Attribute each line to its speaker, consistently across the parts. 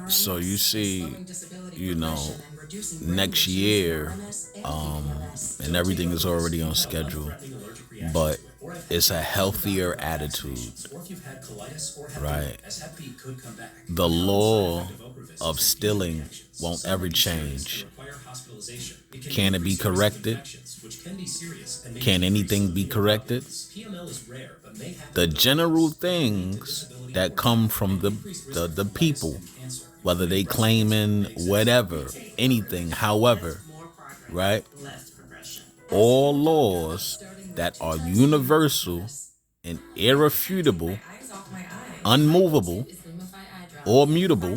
Speaker 1: So you see, you know, next year, and everything is already on schedule, but it's a healthier attitude, right? The law of stealing won't ever change. Can it be corrected? Can anything be corrected? The general things that come from the people, whether they claiming whatever, anything, however, right? All laws that are universal and irrefutable, unmovable, or mutable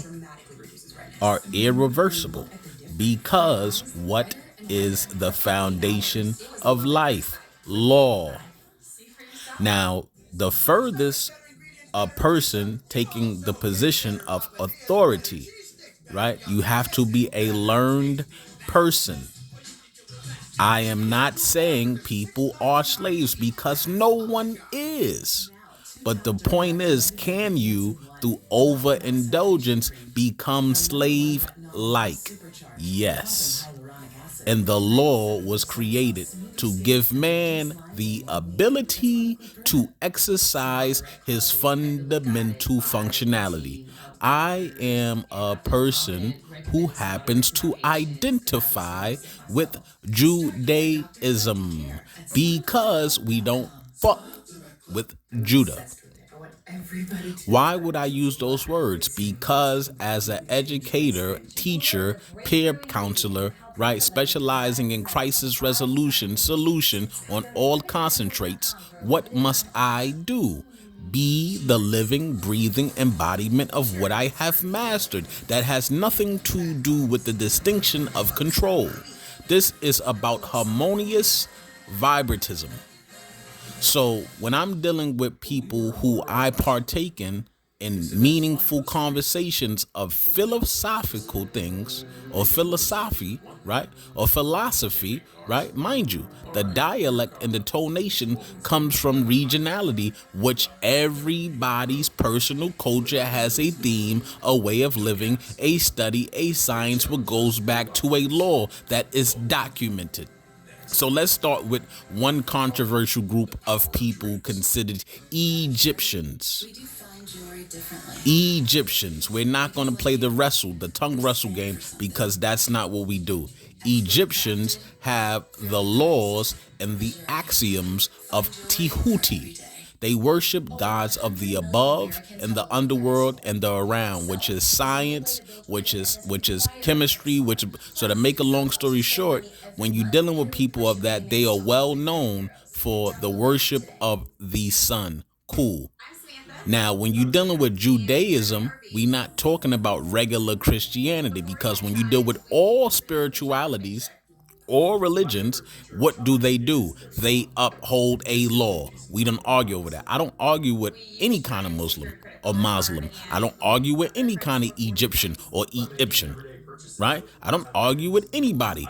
Speaker 1: are irreversible because what is the foundation of life? Law. Now, the furthest a person taking the position of authority, right? You have to be a learned person. I am not saying people are slaves because no one is. But the point is, can you, through overindulgence, become slave like? Yes. And the law was created to give man the ability to exercise his fundamental functionality. I am a person who happens to identify with Judaism because we don't fuck with Judah. Why would I use those words? Because as an educator, teacher, peer counselor, right, specializing in crisis resolution, solution on all concentrates, what must I do? Be the living, breathing embodiment of what I have mastered. That has nothing to do with the distinction of control. This is about harmonious vibratism. So when I'm dealing with people who I partake in meaningful conversations of philosophical things or philosophy, right? Or philosophy, right? Mind you, the dialect and the tonation comes from regionality, which everybody's personal culture has a theme, a way of living, a study, a science, what goes back to a law that is documented. So let's start with one controversial group of people considered Egyptians. Egyptians. We're not going to play the tongue wrestle game, because that's not what we do. Egyptians have the laws and the axioms of Tehuti. They worship gods of the above and the underworld and the around, which is science, which is chemistry, so to make a long story short, when you're dealing with people of that, they are well known for the worship of the sun. Cool. Now, when you're dealing with Judaism, we're not talking about regular Christianity, because when you deal with all spiritualities, all religions, what do? They uphold a law. We don't argue over that. I don't argue with any kind of Muslim or Muslim. I don't argue with any kind of Egyptian or Egyptian, right? I don't argue with anybody.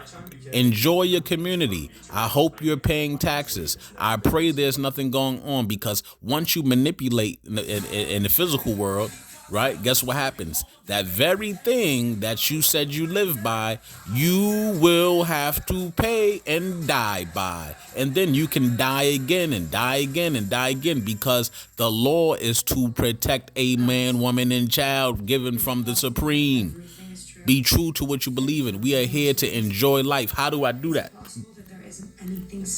Speaker 1: Enjoy your community. I hope you're paying taxes. I pray there's nothing going on, because once you manipulate in the physical world, right, guess what happens? That very thing that you said you live by, you will have to pay and die by. And then you can die again and die again and die again, because the law is to protect a man, woman, and child given from the Supreme. Be true to what you believe in. We are here to enjoy life. How do I do that?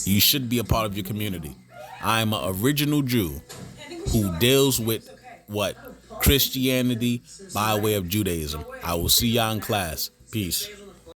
Speaker 1: You should be a part of your community. I'm an original Jew who deals with what? Christianity by way of Judaism. I will see y'all in class. Peace.